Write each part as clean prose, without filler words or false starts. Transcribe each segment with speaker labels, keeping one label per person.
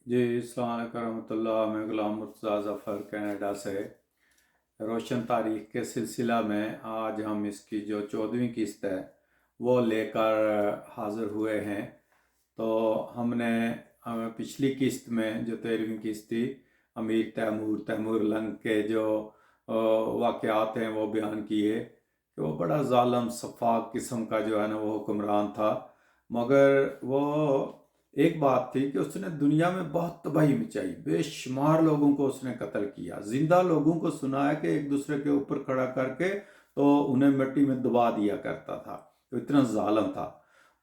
Speaker 1: جی السلام علیکم ورحمۃ اللہ، میں غلام مرتضیٰ ظفر کینیڈا سے روشن تاریخ کے سلسلہ میں آج ہم اس کی جو 14ویں قسط ہے وہ لے کر حاضر ہوئے ہیں۔ تو ہم نے پچھلی قسط میں جو 13ویں قسط تھی امیر تیمور لنگ کے جو واقعات ہیں وہ بیان کیے کہ وہ بڑا ظالم سفاک قسم کا جو ہے نا وہ حکمران تھا، مگر وہ ایک بات تھی کہ اس نے دنیا میں بہت تباہی مچائی، بے شمار لوگوں کو اس نے قتل کیا، زندہ لوگوں کو سنا ہے کہ ایک دوسرے کے اوپر کھڑا کر کے تو انہیں مٹی میں دبا دیا کرتا تھا، تو اتنا ظالم تھا۔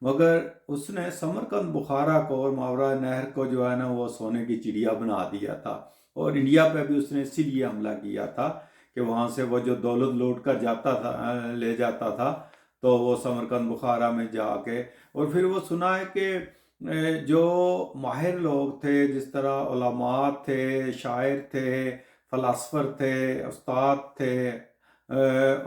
Speaker 1: مگر اس نے سمرقند بخارا کو اور ماورا نہر کو جو ہے نا وہ سونے کی چڑیا بنا دیا تھا، اور انڈیا پہ بھی اس نے اسی لیے حملہ کیا تھا کہ وہاں سے وہ جو دولت لوٹ کر جاتا تھا لے جاتا تھا تو وہ سمرقند بخارا میں جا کے، اور پھر وہ سنا ہے کہ جو ماہر لوگ تھے، جس طرح علماء تھے، شاعر تھے، فلاسفر تھے، استاد تھے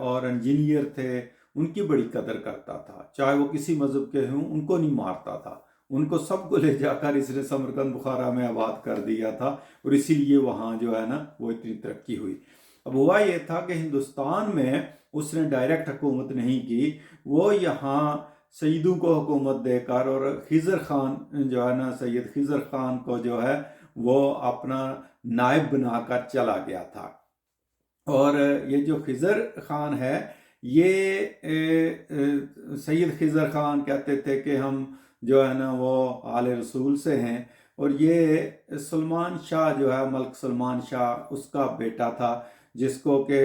Speaker 1: اور انجینئر تھے، ان کی بڑی قدر کرتا تھا، چاہے وہ کسی مذہب کے ہوں، ان کو نہیں مارتا تھا، ان کو سب کو لے جا کر اس نے سمرقند بخارا میں آباد کر دیا تھا، اور اسی لیے وہاں جو ہے نا وہ اتنی ترقی ہوئی۔ اب ہوا یہ تھا کہ ہندوستان میں اس نے ڈائریکٹ حکومت نہیں کی، وہ یہاں سیدوں کو حکومت دے کر، اور خضر خان جو ہے نا سید خضر خان کو جو ہے وہ اپنا نائب بنا کر چلا گیا تھا۔ اور یہ جو خضر خان ہے یہ سید خضر خان کہتے تھے کہ ہم جو ہے نا وہ آل رسول سے ہیں، اور یہ سلمان شاہ جو ہے ملک سلمان شاہ اس کا بیٹا تھا، جس کو کہ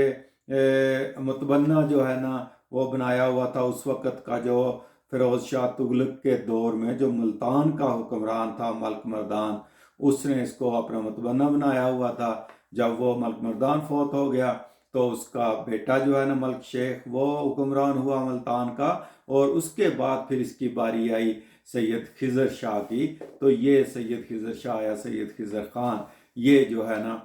Speaker 1: متبنہ جو ہے نا وہ بنایا ہوا تھا اس وقت کا جو فیروز شاہ تغلق کے دور میں جو ملتان کا حکمران تھا ملک مردان، اس نے اس کو اپنا متبنہ بنایا ہوا تھا۔ جب وہ ملک مردان فوت ہو گیا تو اس کا بیٹا جو ہے نا ملک شیخ وہ حکمران ہوا ملتان کا، اور اس کے بعد پھر اس کی باری آئی سید خضر شاہ کی، تو یہ سید خضر شاہ یا سید خضر خان یہ جو ہے نا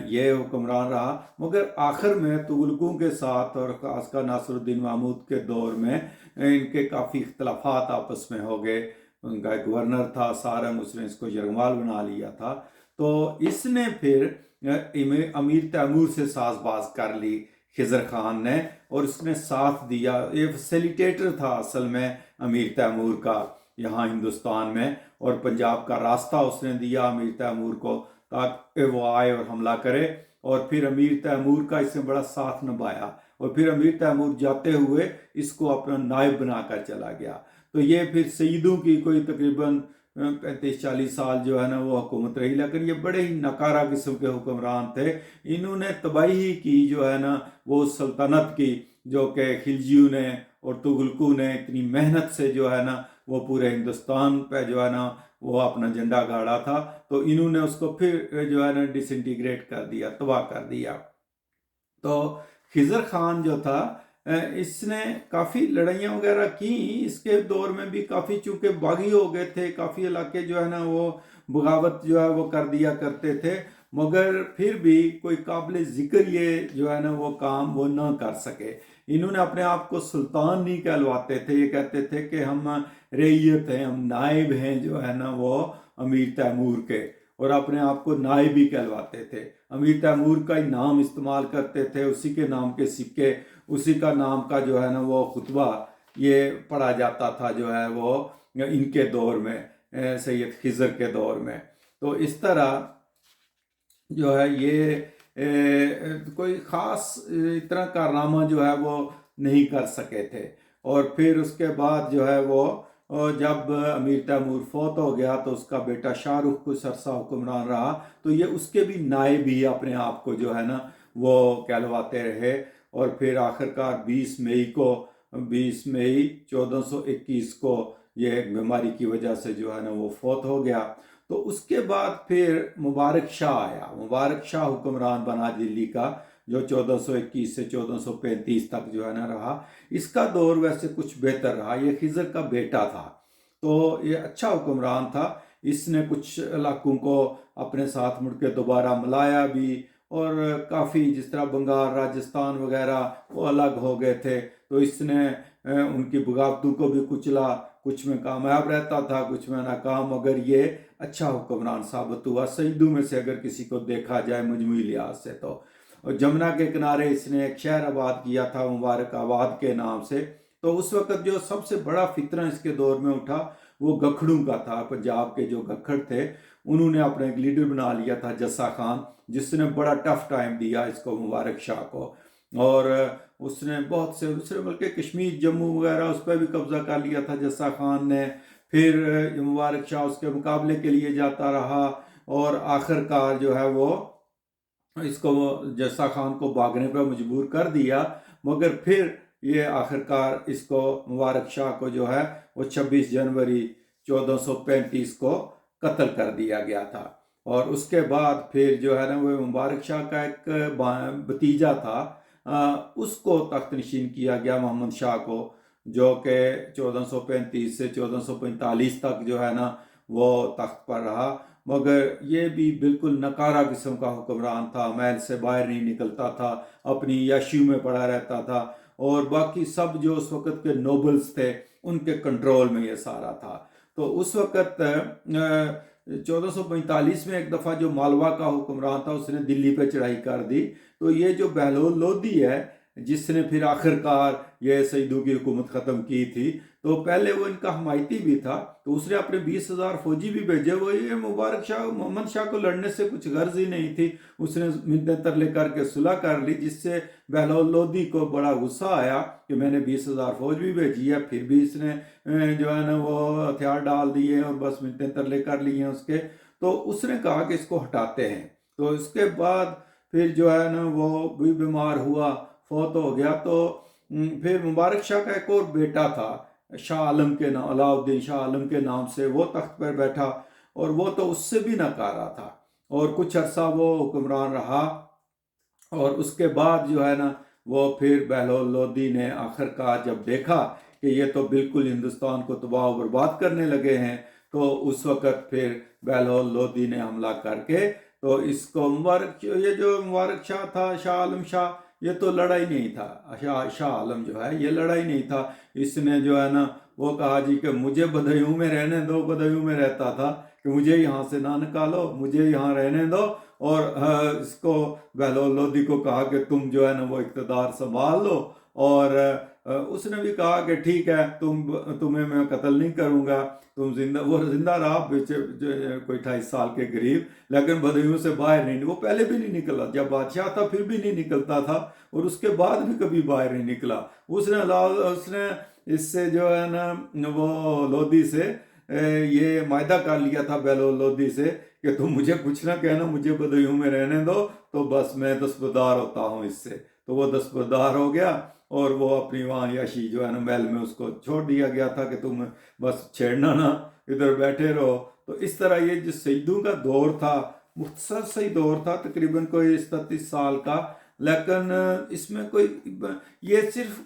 Speaker 1: یہ حکمران رہا، مگر آخر میں تغلقوں کے ساتھ اور خاص کر ناصر الدین محمود کے دور میں ان کے کافی اختلافات آپس میں ہو گئے۔ ان کا گورنر تھا سارنگ، اس نے اس کو یرغمال بنا لیا تھا، تو اس نے پھر امیر تیمور سے ساز باز کر لی خضر خان نے، اور اس نے ساتھ دیا، یہ فیسیلیٹیٹر تھا اصل میں امیر تیمور کا یہاں ہندوستان میں، اور پنجاب کا راستہ اس نے دیا امیر تیمور کو تاکہ وہ آئے اور حملہ کرے، اور پھر امیر تیمور کا اس نے بڑا ساتھ نبھایا، اور پھر امیر تیمور جاتے ہوئے اس کو اپنا نائب بنا کر چلا گیا۔ تو یہ پھر سیدوں کی کوئی تقریباً 35-40 سال جو ہے نا وہ حکومت رہی، لیکن یہ بڑے ہی نکارہ قسم کے حکمران تھے، انہوں نے تباہی کی جو ہے نا وہ سلطنت کی، جو کہ خلجیوں نے اور تغلقوں نے اتنی محنت سے جو ہے نا وہ پورے ہندوستان پہ جو ہے نا وہ اپنا جھنڈا گاڑا تھا، تو انہوں نے اس کو پھر جو ہے نا ڈس انٹیگریٹ کر دیا، تباہ کر دیا۔ تو خضر خان جو تھا اس نے کافی لڑائیاں وغیرہ کی، اس کے دور میں بھی کافی، چونکہ باغی ہو گئے تھے، کافی علاقے جو ہے نا وہ بغاوت جو ہے وہ کر دیا کرتے تھے، مگر پھر بھی کوئی قابل ذکر یہ جو ہے نا وہ کام وہ نہ کر سکے۔ انہوں نے اپنے آپ کو سلطان نہیں کہلواتے تھے، یہ کہتے تھے کہ ہم رعیت ہیں، ہم نائب ہیں جو ہے نا وہ امیر تیمور کے، اور اپنے آپ کو نائب ہی کہلواتے تھے، امیر تیمور کا ہی نام استعمال کرتے تھے، اسی کے نام کے سکے، اسی کا نام کا جو ہے نا وہ خطبہ یہ پڑھا جاتا تھا جو ہے وہ ان کے دور میں، سید خضر کے دور میں۔ تو اس طرح جو ہے یہ کوئی خاص اتنا کارنامہ جو ہے وہ نہیں کر سکے تھے۔ اور پھر اس کے بعد جو ہے وہ جب امیر تیمور فوت ہو گیا تو اس کا بیٹا شاہ رخ کچھ عرصہ حکمران رہا، تو یہ اس کے بھی نائب ہی اپنے آپ کو جو ہے نا وہ کہلواتے رہے، اور پھر آخرکار 20 مئی 1421 کو یہ ایک بیماری کی وجہ سے جو ہے نا وہ فوت ہو گیا۔ تو اس کے بعد پھر مبارک شاہ آیا، مبارک شاہ حکمران بنا دلی کا، جو 1421 سے 1435 تک جو ہے نا رہا۔ اس کا دور ویسے کچھ بہتر رہا، یہ خضر کا بیٹا تھا، تو یہ اچھا حکمران تھا، اس نے کچھ علاقوں کو اپنے ساتھ مڑ کے دوبارہ ملایا بھی، اور کافی جس طرح بنگال، راجستھان وغیرہ وہ الگ ہو گئے تھے، تو اس نے ان کی بغاوتوں کو بھی کچلا، کچھ میں کامیاب رہتا تھا کچھ میں ناکام، مگر یہ اچھا حکمران ثابت ہوا سیدوں میں سے اگر کسی کو دیکھا جائے مجموعی لحاظ سے تو۔ اور جمنا کے کنارے اس نے ایک شہر آباد کیا تھا مبارک آباد کے نام سے۔ تو اس وقت جو سب سے بڑا فتنہ اس کے دور میں اٹھا وہ گکھڑوں کا تھا۔ پنجاب کے جو گکھڑ تھے انہوں نے اپنا ایک لیڈر بنا لیا تھا جسا خان، جس نے بڑا ٹف ٹائم دیا اس کو مبارک شاہ کو، اور اس نے بہت سے دوسرے بلکہ کشمیر جموں وغیرہ اس پہ بھی قبضہ کر لیا تھا جسا خان نے۔ پھر مبارک شاہ اس کے مقابلے کے لیے جاتا رہا اور آخر کار جو ہے وہ اس کو جسا خان کو بھاگنے پہ مجبور کر دیا، مگر پھر یہ آخر کار اس کو مبارک شاہ کو جو ہے وہ 26 جنوری 1435 کو قتل کر دیا گیا تھا۔ اور اس کے بعد پھر جو ہے نا وہ مبارک شاہ کا ایک بھتیجا تھا، اس کو تخت نشین کیا گیا محمد شاہ کو، جو کہ 1435 سے 1445 تک جو ہے نا وہ تخت پر رہا، مگر یہ بھی بالکل نکارہ قسم کا حکمران تھا، محل سے باہر نہیں نکلتا تھا، اپنی یاشیوں میں پڑا رہتا تھا، اور باقی سب جو اس وقت کے نوبلز تھے ان کے کنٹرول میں یہ سارا تھا۔ تو اس وقت 1445 میں ایک دفعہ جو مالوا کا حکمران تھا اس نے دلی پہ چڑھائی کر دی، تو یہ جو بہلول لودھی ہے جس نے پھر آخر کار یہ سیدوں کی حکومت ختم کی تھی، تو پہلے وہ ان کا حمایتی بھی تھا، تو اس نے اپنے 20,000 فوجی بھی بھیجے، وہ یہ مبارک شاہ محمد شاہ کو لڑنے سے کچھ غرض ہی نہیں تھی، اس نے منتیں ترلے کر کے صلح کر لی، جس سے بہلول لودھی کو بڑا غصہ آیا کہ میں نے 20,000 فوج بھی بھیجی ہے پھر بھی اس نے جو ہے نا وہ ہتھیار ڈال دیے اور بس منتیں ترلے کر لی ہیں اس کے، تو اس نے کہا کہ اس کو ہٹاتے ہیں۔ تو اس کے بعد پھر جو ہے نا وہ بھی بیمار ہوا، فوت ہو گیا، تو پھر مبارک شاہ کا ایک اور بیٹا تھا شاہ عالم کے نام، علاء الدین شاہ عالم کے نام سے، وہ تخت پر بیٹھا، اور وہ تو اس سے بھی ناکارہ تھا، اور کچھ عرصہ وہ حکمران رہا، اور اس کے بعد جو ہے نا وہ پھر بہلول لودھی نے آخر کار جب دیکھا کہ یہ تو بالکل ہندوستان کو تباہ و برباد کرنے لگے ہیں، تو اس وقت پھر بہلول لودھی نے حملہ کر کے تو اس کو یہ جو مبارک شاہ تھا شاہ عالم شاہ، یہ تو لڑائی نہیں تھا، شاہ عالم جو ہے یہ لڑائی نہیں تھا، اس نے جو ہے نا وہ کہا جی کہ مجھے بدھیوں میں رہنے دو، بدھیوں میں رہتا تھا کہ مجھے یہاں سے نہ نکالو، مجھے یہاں رہنے دو، اور اس کو بہلول لودھی کو کہا کہ تم جو ہے نا وہ اقتدار سنبھال لو، اور اس نے بھی کہا کہ ٹھیک ہے تمہیں میں قتل نہیں کروں گا، تم وہ زندہ رہا کوئی 28 سال کے قریب، لیکن بدھیوں سے باہر نہیں، وہ پہلے بھی نہیں نکلا، جب بادشاہ تھا پھر بھی نہیں نکلتا تھا، اور اس کے بعد بھی کبھی باہر نہیں نکلا۔ اس نے اس سے جو ہے نا وہ لودھی سے یہ معاہدہ کر لیا تھا بہلول لودھی سے کہ تم مجھے کچھ نہ کہنا، مجھے بدھیوں میں رہنے دو، تو بس میں دستبردار ہوتا ہوں اس سے، تو وہ دستبردار ہو گیا، اور وہ اپنی وہاں یاشی جو ہے نا محل میں اس کو چھوڑ دیا گیا تھا کہ تم بس چھیڑنا نا، ادھر بیٹھے رہو۔ تو اس طرح یہ جو سیدوں کا دور تھا مختصر سے ہی دور تھا، تقریباً کوئی 37 سال کا، لیکن اس میں کوئی یہ صرف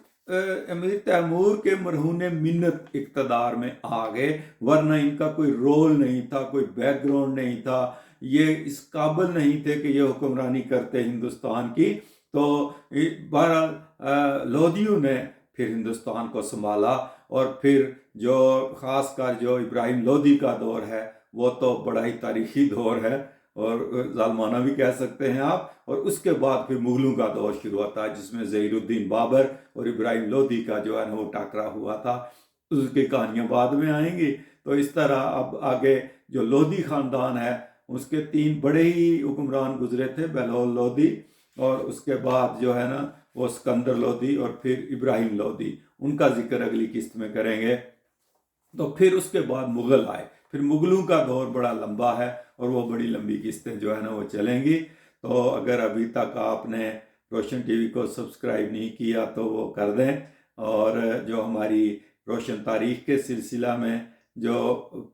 Speaker 1: امیر تیمور کے مرہون منت اقتدار میں آ گئے، ورنہ ان کا کوئی رول نہیں تھا، کوئی بیک گراؤنڈ نہیں تھا، یہ اس قابل نہیں تھے کہ یہ حکمرانی کرتے ہندوستان کی۔ تو بہرحال لودھیوں نے پھر ہندوستان کو سنبھالا، اور پھر جو خاص کر جو ابراہیم لودھی کا دور ہے وہ تو بڑا ہی تاریخی دور ہے، اور ظالمانہ بھی کہہ سکتے ہیں آپ، اور اس کے بعد پھر مغلوں کا دور شروع ہوتا ہے جس میں ظہیر الدین بابر اور ابراہیم لودھی کا جو ہے نا وہ ٹاکرا ہوا تھا، اس کی کہانیاں بعد میں آئیں گی۔ تو اس طرح اب آگے جو لودھی خاندان ہے اس کے 3 بڑے ہی حکمران گزرے تھے، بہلول لودھی، اور اس کے بعد جو ہے نا وہ سکندر لودھی، اور پھر ابراہیم لودھی، ان کا ذکر اگلی قسط میں کریں گے۔ تو پھر اس کے بعد مغل آئے، پھر مغلوں کا دور بڑا لمبا ہے، اور وہ بڑی لمبی قسطیں جو ہے نا وہ چلیں گی۔ تو اگر ابھی تک آپ نے روشن ٹی وی کو سبسکرائب نہیں کیا تو وہ کر دیں، اور جو ہماری روشن تاریخ کے سلسلہ میں جو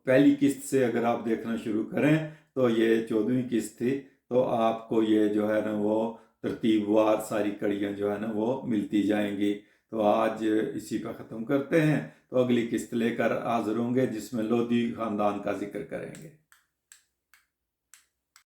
Speaker 1: پہلی قسط سے اگر آپ دیکھنا شروع کریں تو یہ 14ویں قسط تھی، تو آپ کو یہ جو ہے نا وہ ترتیب وار ساری کڑیاں جو ہے نا وہ ملتی جائیں گی۔ تو آج اسی پہ ختم کرتے ہیں، تو اگلی قسط لے کر حاضر ہوں گے جس میں لودھی خاندان کا ذکر کریں گے۔